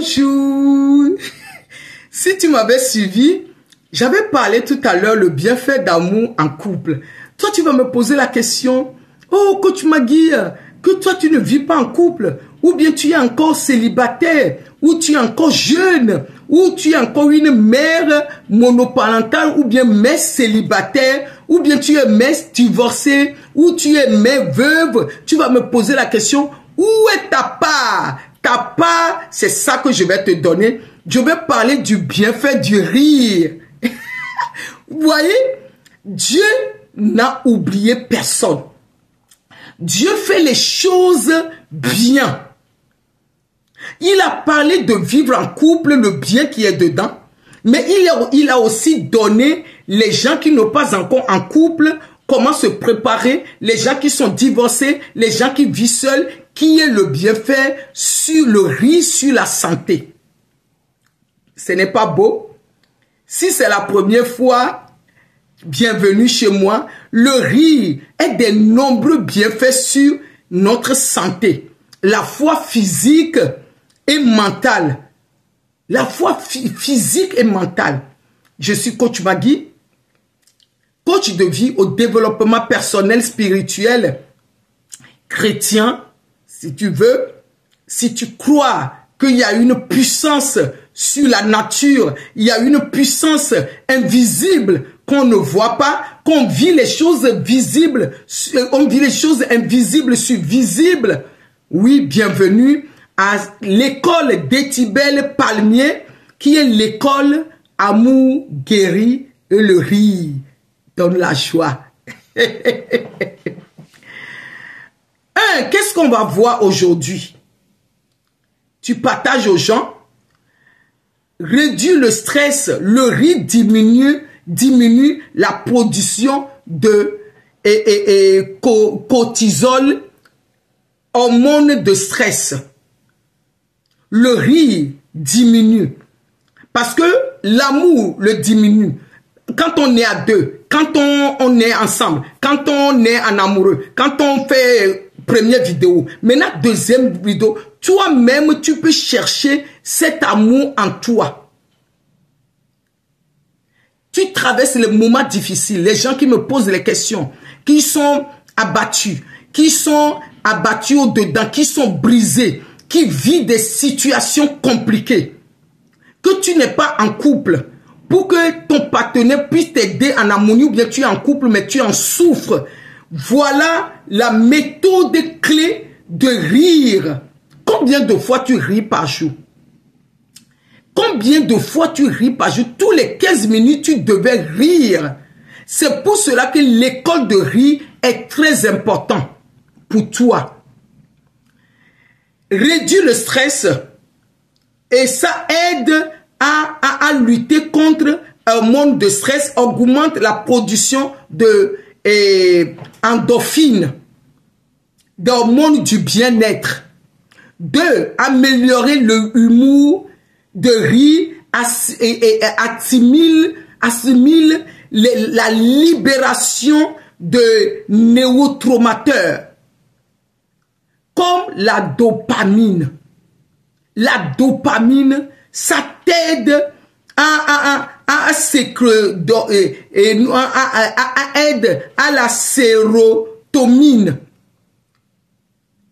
Bonjour. Si tu m'avais suivi, j'avais parlé tout à l'heure le bienfait d'amour en couple. Toi, tu vas me poser la question, oh, coach Magui, que toi, tu ne vis pas en couple, ou bien tu es encore célibataire, ou tu es encore jeune, ou tu es encore une mère monoparentale, ou bien mère célibataire, ou bien tu es mère divorcée, ou tu es mère veuve. Tu vas me poser la question, où est ta part? Ta part, c'est ça que je vais te donner. Je vais parler du bienfait du rire. Vous voyez, Dieu n'a oublié personne. Dieu fait les choses bien. Il a parlé de vivre en couple, le bien qui est dedans. Mais il a aussi donné les gens qui n'ont pas encore en couple, comment se préparer, les gens qui sont divorcés, les gens qui vivent seuls, qui est le bienfait sur le riz, sur la santé. Ce n'est pas beau? Si c'est la première fois, bienvenue chez moi. Le riz est des nombreux bienfaits sur notre santé. La foi physique et mentale. La foi physique et mentale. Je suis coach Magui, coach de vie au développement personnel, spirituel, chrétien. Si tu veux, si tu crois qu'il y a une puissance sur la nature, il y a une puissance invisible qu'on ne voit pas, qu'on vit les choses visibles, on vit les choses invisibles sur visibles. Oui, bienvenue à l'école d'Étibel Palmier, qui est l'école Amour, Guéri et le rire donne la joie. Qu'est-ce qu'on va voir aujourd'hui? Tu partages aux gens, réduis le stress, le rire diminue la production de cortisol, hormone de stress. Le rire diminue parce que l'amour le diminue. Quand on est à deux, quand on est ensemble, quand on est en amoureux, quand on fait première vidéo, maintenant deuxième vidéo, toi-même tu peux chercher cet amour en toi. Tu traverses les moments difficiles, les gens qui me posent les questions, qui sont abattus au-dedans, qui sont brisés, qui vivent des situations compliquées, que tu n'es pas en couple, pour que ton partenaire puisse t'aider en harmonie, ou bien tu es en couple mais tu en souffres. Voilà la méthode clé de rire. Combien de fois tu ris par jour? Combien de fois tu ris par jour? Tous les 15 minutes, tu devais rire. C'est pour cela que l'école de rire est très importante pour toi. Réduire le stress et ça aide à lutter contre un monde de stress, augmente la production de endorphines, d'hormones du bien-être. 2. Améliorer le humour de rire, assimile la libération de neurotransmetteurs comme la dopamine. La dopamine, ça t'aide aide à la sérotonine,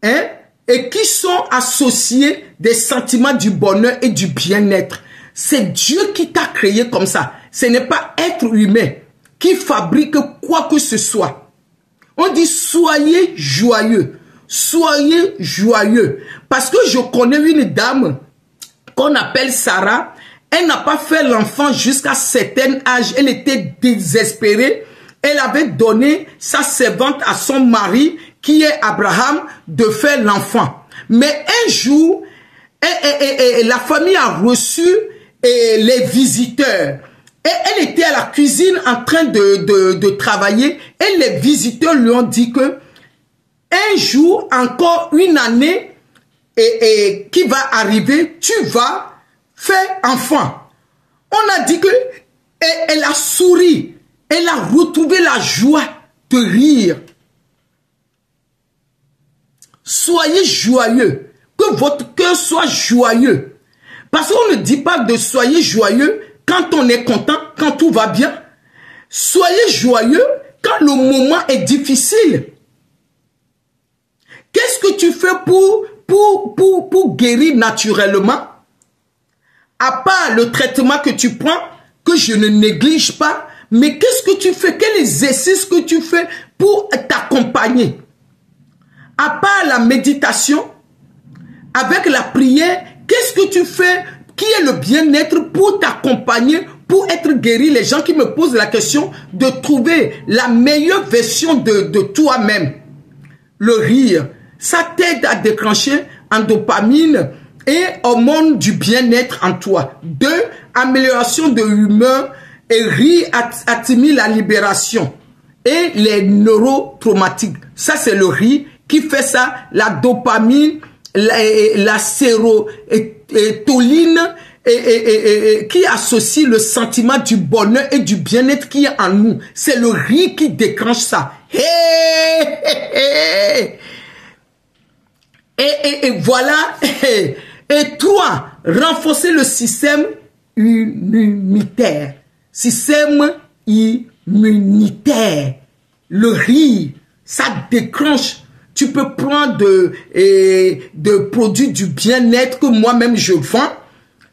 hein? Et qui sont associés des sentiments du bonheur et du bien-être. C'est Dieu qui t'a créé comme ça. Ce n'est pas être humain qui fabrique quoi que ce soit. On dit soyez joyeux. Soyez joyeux. Parce que je connais une dame qu'on appelle Sarah. Elle n'a pas fait l'enfant jusqu'à un certain âge. Elle était désespérée. Elle avait donné sa servante à son mari, qui est Abraham, de faire l'enfant. Mais un jour, la famille a reçu les visiteurs. Et elle était à la cuisine en train de travailler. Et les visiteurs lui ont dit que un jour, encore une année qui va arriver, tu vas faire enfant. On a dit que elle a souri. Elle a retrouvé la joie de rire. Soyez joyeux. Que votre cœur soit joyeux. Parce qu'on ne dit pas de soyez joyeux quand on est content, quand tout va bien. Soyez joyeux quand le moment est difficile. Qu'est-ce que tu fais pour guérir naturellement? À part le traitement que tu prends, que je ne néglige pas, mais qu'est-ce que tu fais? Quel exercice que tu fais pour t'accompagner? À part la méditation, avec la prière, qu'est-ce que tu fais qui est le bien-être pour t'accompagner, pour être guéri? Les gens qui me posent la question de trouver la meilleure version de toi-même. Le rire, ça t'aide à déclencher en dopamine et hormones du bien-être en toi. 2, amélioration de l'humeur et rire atténue la libération et les neurotraumatiques. Ça, c'est le rire qui fait ça, la dopamine, la sérotonine qui associe le sentiment du bonheur et du bien-être qui est en nous. C'est le rire qui déclenche ça. Et voilà. Et 3, renforcer le système immunitaire. Système immunitaire. Le rire, ça déclenche. Tu peux prendre de produits du bien-être que moi-même je vends,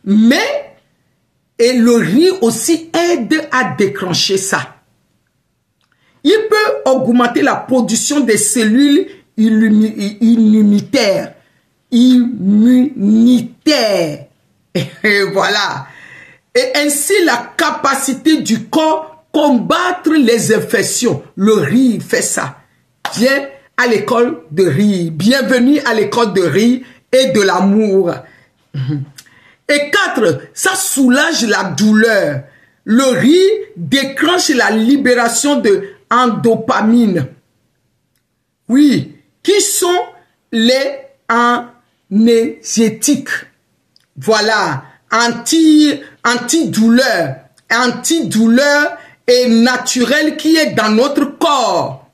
mais et le rire aussi aide à déclencher ça. Il peut augmenter la production des cellules immunitaires. Et voilà. Et ainsi la capacité du corps combattre les infections. Le rire fait ça. Viens à l'école de rire. Bienvenue à l'école de rire et de l'amour. Et 4, ça soulage la douleur. Le rire déclenche la libération de endopamine. Oui, qui sont les anésiétiques. Voilà, antidouleur. Antidouleur est naturel qui est dans notre corps.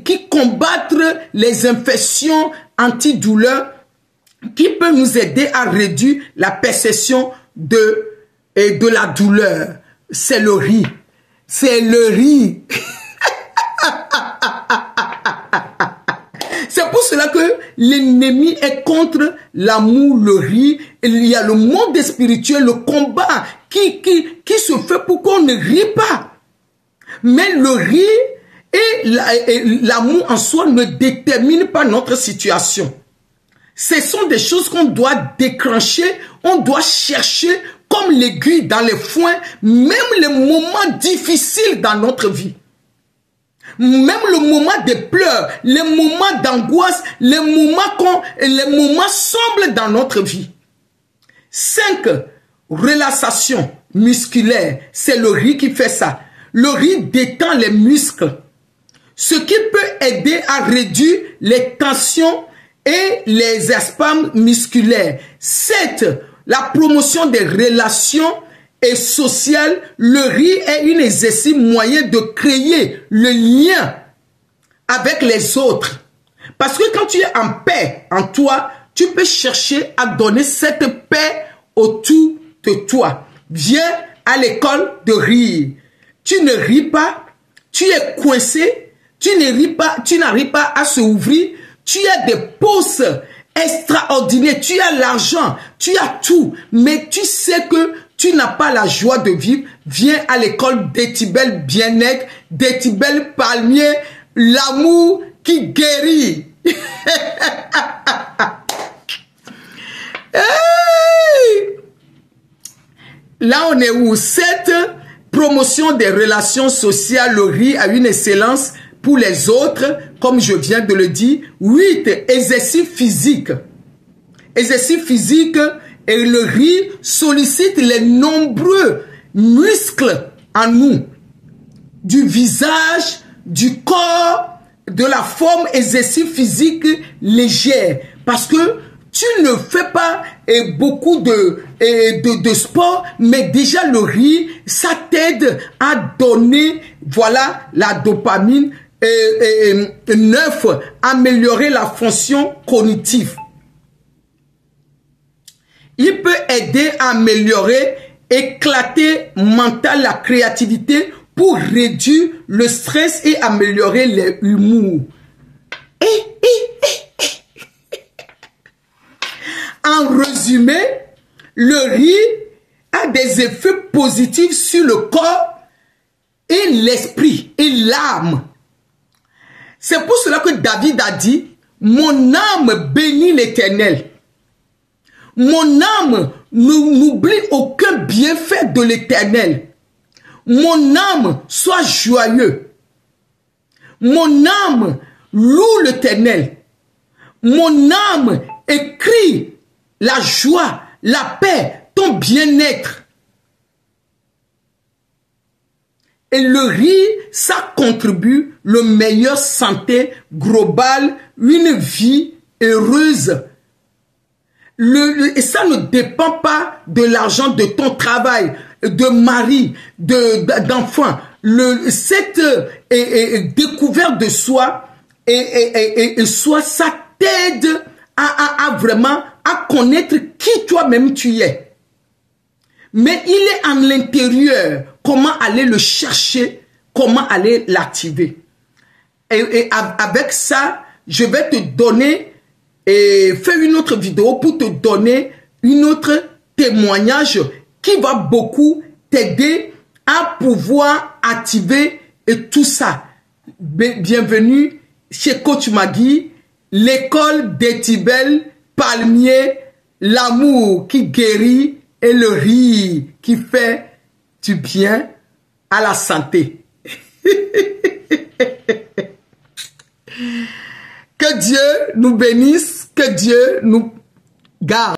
Qui combattre les infections antidouleurs qui peut nous aider à réduire la perception de la douleur. C'est le rire. C'est le rire. C'est pour cela que l'ennemi est contre l'amour, le rire. Il y a le monde spirituel, le combat qui se fait pour qu'on ne rit pas. Mais le rire et l'amour en soi ne déterminent pas notre situation. Ce sont des choses qu'on doit déclencher, on doit chercher comme l'aiguille dans les foins, même les moments difficiles dans notre vie. Même le moment des pleurs, les moments d'angoisse, les moments sombres dans notre vie. 5, relaxation musculaire. C'est le rire qui fait ça. Le rire détend les muscles, ce qui peut aider à réduire les tensions et les spasmes musculaires. 7, la promotion des relations et sociales. Le rire est un exercice moyen de créer le lien avec les autres. Parce que quand tu es en paix en toi, tu peux chercher à donner cette paix autour de toi. Viens à l'école de rire. Tu ne ris pas, tu es coincé, tu ne ris pas, tu n'arrives pas à se ouvrir, tu as des postes extraordinaires, tu as l'argent, tu as tout, mais tu sais que tu n'as pas la joie de vivre. Viens à l'école d'Étibel Bien-être, d'Étibel Palmier, l'amour qui guérit. Hey! Là, on est où? 7, promotion des relations sociales. Le rire a une excellence pour les autres, comme je viens de le dire. 8, exercice physique. Exercice physique et le rire sollicite les nombreux muscles en nous. Du visage, du corps, de la forme, exercice physique léger. Parce que tu ne fais pas beaucoup de sport, mais déjà le rire, ça t'aide à donner, voilà, la dopamine. 9, améliorer la fonction cognitive. Il peut aider à améliorer, éclater mental, la créativité pour réduire le stress et améliorer l'humour. En résumé, le rire a des effets positifs sur le corps et l'esprit et l'âme. C'est pour cela que David a dit, mon âme bénit l'Éternel. Mon âme n'oublie aucun bienfait de l'Éternel. Mon âme soit joyeux. Mon âme loue l'Éternel. Mon âme écrit la joie, la paix, ton bien-être. Et le rire, ça contribue le meilleure santé globale, une vie heureuse. Et ça ne dépend pas de l'argent, de ton travail, de mari, d'enfant. Cette découverte de soi ça t'aide à vraiment à connaître qui toi-même tu es. Mais il est en l'intérieur. Comment aller le chercher? Comment aller l'activer? Et avec ça, je vais te donner et faire une autre vidéo pour te donner une autre témoignage qui va beaucoup t'aider à pouvoir activer et tout ça. Bienvenue chez Coach Magui, l'école des Tibel Palmier, l'amour qui guérit et le rire qui fait du bien à la santé. Que Dieu nous bénisse, que Dieu nous garde.